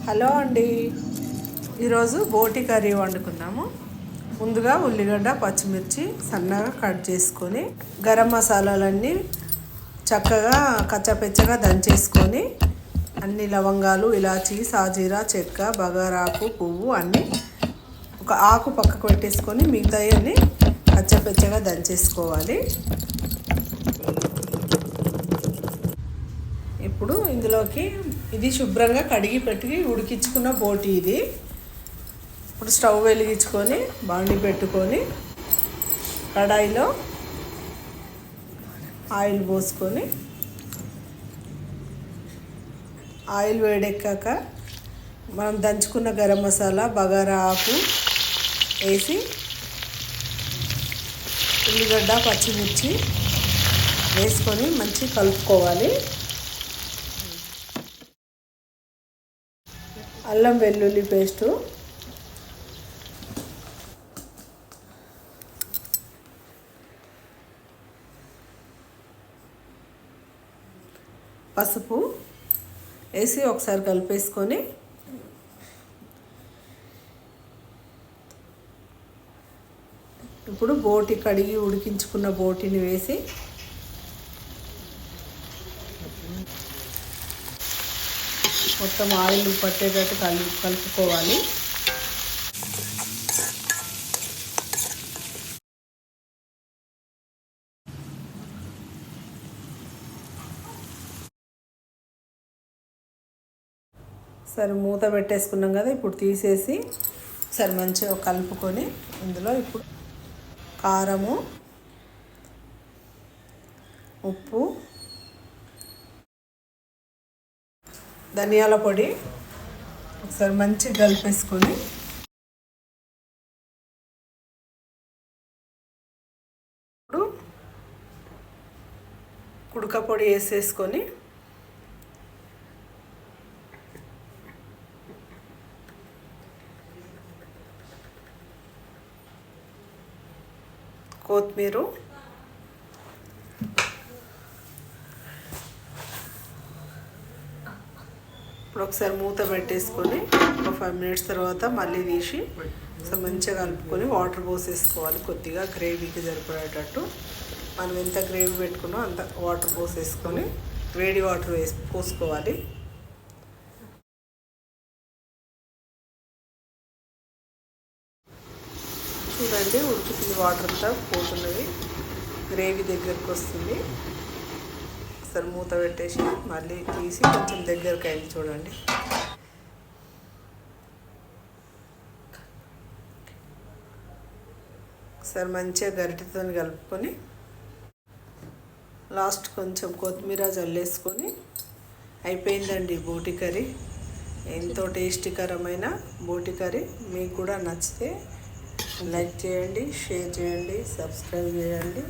Hello అండి, ఈరోజు బోటి కర్రీ వండుకుందాము. ముందుగా ఉల్లిగడ్డ పచ్చిమిర్చి సన్నగా కట్ చేసుకొని గరం మసాలాలన్నీ చక్కగా కచ్చపెచ్చగా దంచేసుకొని అన్ని లవంగాలు ఇలాచి సాజీరా చెక్క బగారాకు పువ్వు అన్నీ ఒక ఆకు పక్కకు పెట్టేసుకొని మిగతాయన్నీ కచ్చపెచ్చగా దంచేసుకోవాలి. ఇప్పుడు ఇందులోకి ఇది శుభ్రంగా కడిగి పెట్టి ఉడికించుకున్న బోటి ఇది. ఇప్పుడు స్టవ్ వెలిగించుకొని బాండి పెట్టుకొని కడాయిలో ఆయిల్ పోసుకొని ఆయిల్ వేడెక్కాక మనం దంచుకున్న గరం మసాలా బగారా ఆకు వేసి ఉల్లిగడ్డ పచ్చిమిర్చి వేసుకొని మంచి కలుపుకోవాలి. అల్లం వెల్లుల్లి పేస్టు, పసుపు వేసి ఒకసారి కలిపేసుకొని ఇప్పుడు బోటి కడిగి ఉడికించుకున్న బోటిని వేసి మొత్తం ఆయిల్ పట్టేటట్టు కలుపుకోవాలి. సరే మూత పెట్టేసుకున్నాం కదా, ఇప్పుడు తీసేసి సరే మంచిగా కలుపుకొని ఇందులో ఇప్పుడు కారము, ఉప్పు, ధనియాల పొడి ఒకసారి మంచిగా కలిపేసుకొని ఇప్పుడు కుడక పొడి వేసేసుకొని కొత్తిమీర, ఇప్పుడు ఒకసారి మూత పెట్టేసుకొని ఒక 5 minutes తర్వాత మళ్ళీ తీసి ఒకసారి మంచిగా కలుపుకొని వాటర్ పోసేసుకోవాలి. కొద్దిగా గ్రేవీకి సరిపడేటట్టు మనం ఎంత గ్రేవీ పెట్టుకున్నా అంత వాటర్ పోసేసుకొని వేడి వాటర్ పోసుకోవాలి. చూడండి ఉడుకుతుంది, వాటర్ అంతా పోతున్నది, గ్రేవీ దగ్గరకు వస్తుంది. ఒకసారి మూత పెట్టేసి మళ్ళీ తీసి కొంచెం దగ్గరకు అయింది చూడండి. ఒకసారి మంచిగా గరిటెతో కలుపుకొని లాస్ట్ కొంచెం కొత్తిమీర జల్లేసుకొని అయిపోయిందండి బోటి కర్రీ. ఎంతో టేస్టీకరమైన బోటి కర్రీ. మీకు కూడా నచ్చితే లైక్ చేయండి, షేర్ చేయండి, సబ్స్క్రైబ్ చేయండి.